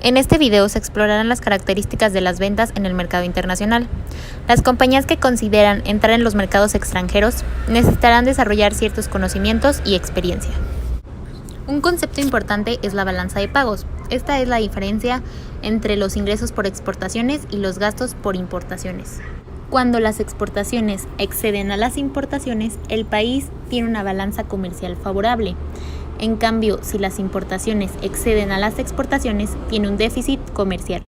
En este video se explorarán las características de las ventas en el mercado internacional. Las compañías que consideran entrar en los mercados extranjeros necesitarán desarrollar ciertos conocimientos y experiencia. Un concepto importante es la balanza de pagos. Esta es la diferencia entre los ingresos por exportaciones y los gastos por importaciones. Cuando las exportaciones exceden a las importaciones, el país tiene una balanza comercial favorable. En cambio, si las importaciones exceden a las exportaciones, tiene un déficit comercial.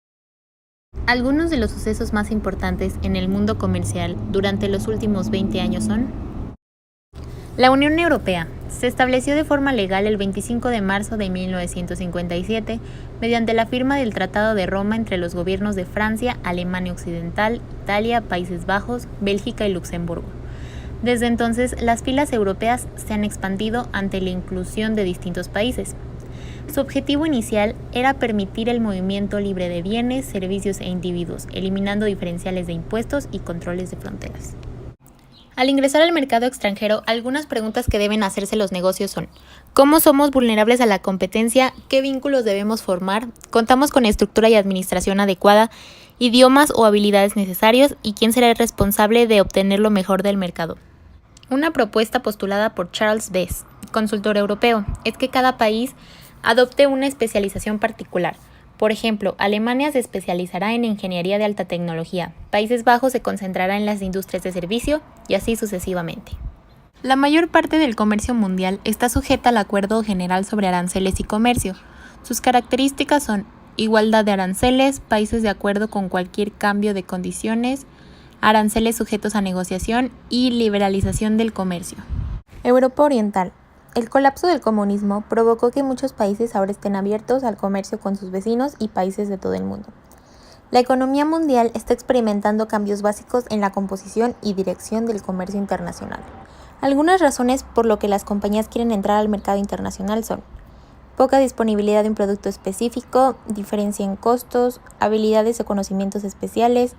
Algunos de los sucesos más importantes en el mundo comercial durante los últimos 20 años son: la Unión Europea se estableció de forma legal el 25 de marzo de 1957 mediante la firma del Tratado de Roma entre los gobiernos de Francia, Alemania Occidental, Italia, Países Bajos, Bélgica y Luxemburgo. Desde entonces, las filas europeas se han expandido ante la inclusión de distintos países. Su objetivo inicial era permitir el movimiento libre de bienes, servicios e individuos, eliminando diferenciales de impuestos y controles de fronteras. Al ingresar al mercado extranjero, algunas preguntas que deben hacerse los negocios son: ¿cómo somos vulnerables a la competencia? ¿Qué vínculos debemos formar? ¿Contamos con estructura y administración adecuada? ¿Idiomas o habilidades necesarios? ¿Y quién será el responsable de obtener lo mejor del mercado? Una propuesta postulada por Charles Bess, consultor europeo, es que cada país adopte una especialización particular. Por ejemplo, Alemania se especializará en ingeniería de alta tecnología, Países Bajos se concentrará en las industrias de servicio y así sucesivamente. La mayor parte del comercio mundial está sujeta al Acuerdo General sobre Aranceles y Comercio. Sus características son: igualdad de aranceles, países de acuerdo con cualquier cambio de condiciones, aranceles sujetos a negociación y liberalización del comercio. Europa Oriental. El colapso del comunismo provocó que muchos países ahora estén abiertos al comercio con sus vecinos y países de todo el mundo. La economía mundial está experimentando cambios básicos en la composición y dirección del comercio internacional. Algunas razones por lo que las compañías quieren entrar al mercado internacional son: poca disponibilidad de un producto específico, diferencia en costos, habilidades o conocimientos especiales,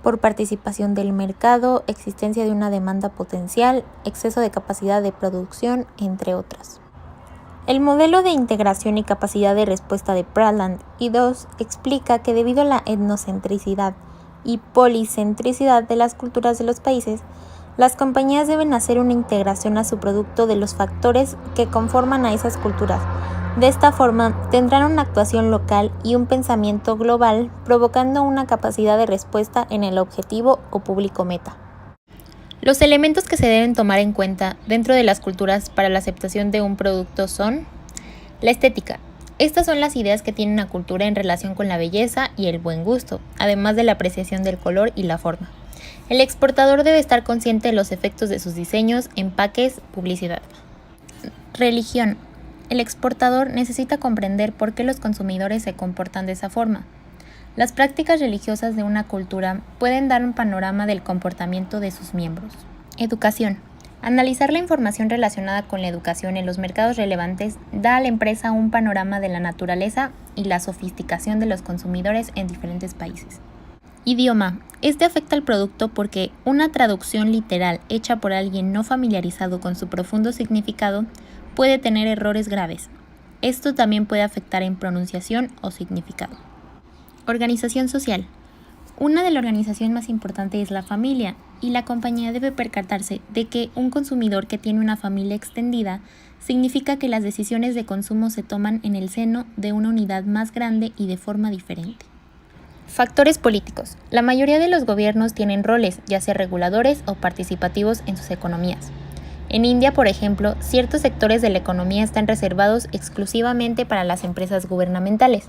por participación del mercado, existencia de una demanda potencial, exceso de capacidad de producción, entre otras. El modelo de integración y capacidad de respuesta de Praland y Doss explica que debido a la etnocentricidad y policentricidad de las culturas de los países, las compañías deben hacer una integración a su producto de los factores que conforman a esas culturas. De esta forma, tendrán una actuación local y un pensamiento global, provocando una capacidad de respuesta en el objetivo o público meta. Los elementos que se deben tomar en cuenta dentro de las culturas para la aceptación de un producto son: la estética. Estas son las ideas que tiene una cultura en relación con la belleza y el buen gusto, además de la apreciación del color y la forma. El exportador debe estar consciente de los efectos de sus diseños, empaques, publicidad. Religión. El exportador necesita comprender por qué los consumidores se comportan de esa forma. Las prácticas religiosas de una cultura pueden dar un panorama del comportamiento de sus miembros. Educación. Analizar la información relacionada con la educación en los mercados relevantes da a la empresa un panorama de la naturaleza y la sofisticación de los consumidores en diferentes países. Idioma. Este afecta al producto porque una traducción literal hecha por alguien no familiarizado con su profundo significado puede tener errores graves. Esto también puede afectar en pronunciación o significado. Organización social. Una de las organizaciones más importantes es la familia, y la compañía debe percatarse de que un consumidor que tiene una familia extendida significa que las decisiones de consumo se toman en el seno de una unidad más grande y de forma diferente. Factores políticos. La mayoría de los gobiernos tienen roles, ya sea reguladores o participativos, en sus economías. En India, por ejemplo, ciertos sectores de la economía están reservados exclusivamente para las empresas gubernamentales.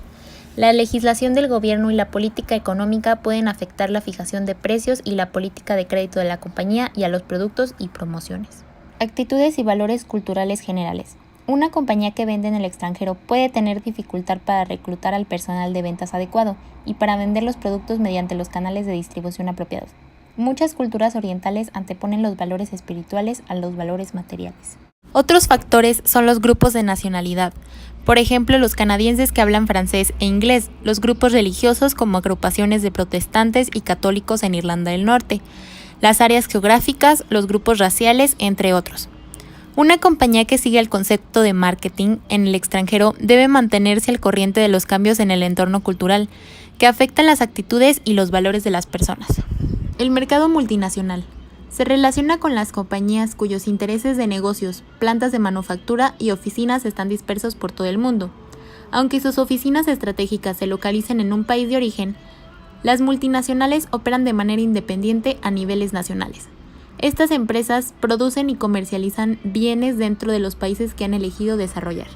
La legislación del gobierno y la política económica pueden afectar la fijación de precios y la política de crédito de la compañía y a los productos y promociones. Actitudes y valores culturales generales. Una compañía que vende en el extranjero puede tener dificultad para reclutar al personal de ventas adecuado y para vender los productos mediante los canales de distribución apropiados. Muchas culturas orientales anteponen los valores espirituales a los valores materiales. Otros factores son los grupos de nacionalidad. Por ejemplo, los canadienses que hablan francés e inglés, los grupos religiosos como agrupaciones de protestantes y católicos en Irlanda del Norte, las áreas geográficas, los grupos raciales, entre otros. Una compañía que sigue el concepto de marketing en el extranjero debe mantenerse al corriente de los cambios en el entorno cultural, que afectan las actitudes y los valores de las personas. El mercado multinacional se relaciona con las compañías cuyos intereses de negocios, plantas de manufactura y oficinas están dispersos por todo el mundo. Aunque sus oficinas estratégicas se localicen en un país de origen, las multinacionales operan de manera independiente a niveles nacionales. Estas empresas producen y comercializan bienes dentro de los países que han elegido desarrollar.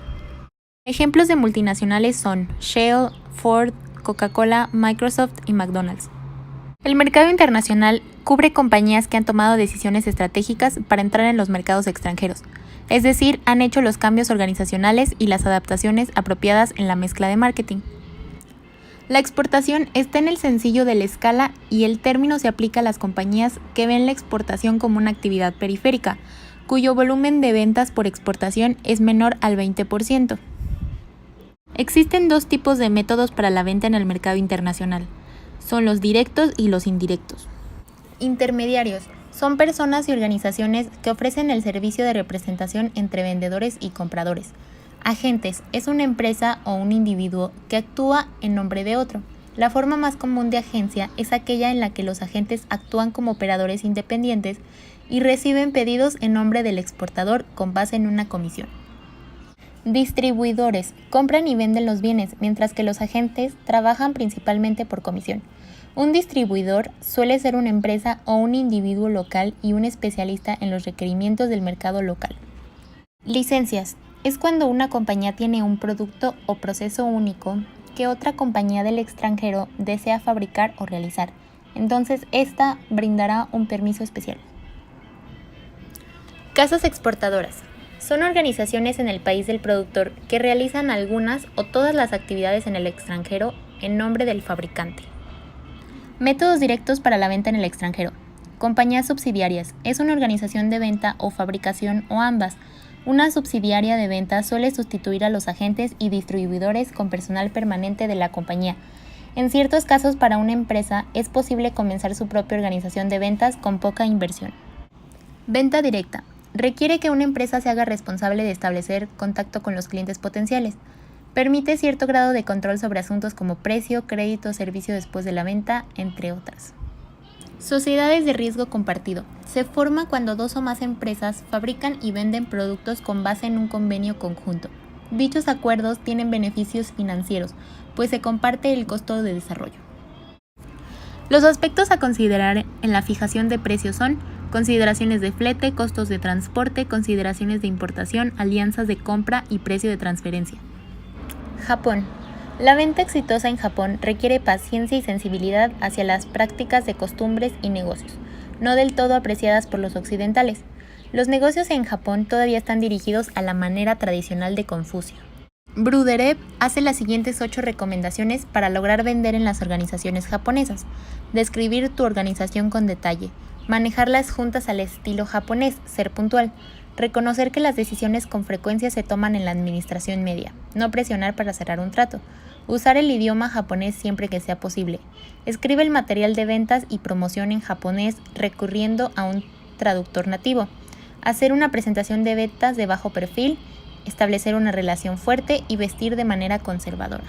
Ejemplos de multinacionales son Shell, Ford, Coca-Cola, Microsoft y McDonald's. El mercado internacional cubre compañías que han tomado decisiones estratégicas para entrar en los mercados extranjeros, es decir, han hecho los cambios organizacionales y las adaptaciones apropiadas en la mezcla de marketing. La exportación está en el sencillo de la escala y el término se aplica a las compañías que ven la exportación como una actividad periférica, cuyo volumen de ventas por exportación es menor al 20%. Existen dos tipos de métodos para la venta en el mercado internacional. Son los directos y los indirectos. Intermediarios son personas y organizaciones que ofrecen el servicio de representación entre vendedores y compradores. Agentes es una empresa o un individuo que actúa en nombre de otro. La forma más común de agencia es aquella en la que los agentes actúan como operadores independientes y reciben pedidos en nombre del exportador con base en una comisión. Distribuidores compran y venden los bienes, mientras que los agentes trabajan principalmente por comisión. Un distribuidor suele ser una empresa o un individuo local y un especialista en los requerimientos del mercado local. Licencias es cuando una compañía tiene un producto o proceso único que otra compañía del extranjero desea fabricar o realizar. Entonces, esta brindará un permiso especial. Casas exportadoras son organizaciones en el país del productor que realizan algunas o todas las actividades en el extranjero en nombre del fabricante. Métodos directos para la venta en el extranjero. Compañías subsidiarias es una organización de venta o fabricación o ambas. Una subsidiaria de venta suele sustituir a los agentes y distribuidores con personal permanente de la compañía. En ciertos casos, para una empresa es posible comenzar su propia organización de ventas con poca inversión. Venta directa. Requiere que una empresa se haga responsable de establecer contacto con los clientes potenciales. Permite cierto grado de control sobre asuntos como precio, crédito, servicio después de la venta, entre otras. Sociedades de riesgo compartido. Se forma cuando dos o más empresas fabrican y venden productos con base en un convenio conjunto. Dichos acuerdos tienen beneficios financieros, pues se comparte el costo de desarrollo. Los aspectos a considerar en la fijación de precios son consideraciones de flete, costos de transporte, consideraciones de importación, alianzas de compra y precio de transferencia. Japón. La venta exitosa en Japón requiere paciencia y sensibilidad hacia las prácticas de costumbres y negocios, no del todo apreciadas por los occidentales. Los negocios en Japón todavía están dirigidos a la manera tradicional de Confucio. Bruderev hace las siguientes 8 recomendaciones para lograr vender en las organizaciones japonesas. Describir tu organización con detalle. Manejar las juntas al estilo japonés, ser puntual. Reconocer que las decisiones con frecuencia se toman en la administración media. No presionar para cerrar un trato. Usar el idioma japonés siempre que sea posible. Escribe el material de ventas y promoción en japonés recurriendo a un traductor nativo. Hacer una presentación de ventas de bajo perfil. Establecer una relación fuerte y vestir de manera conservadora.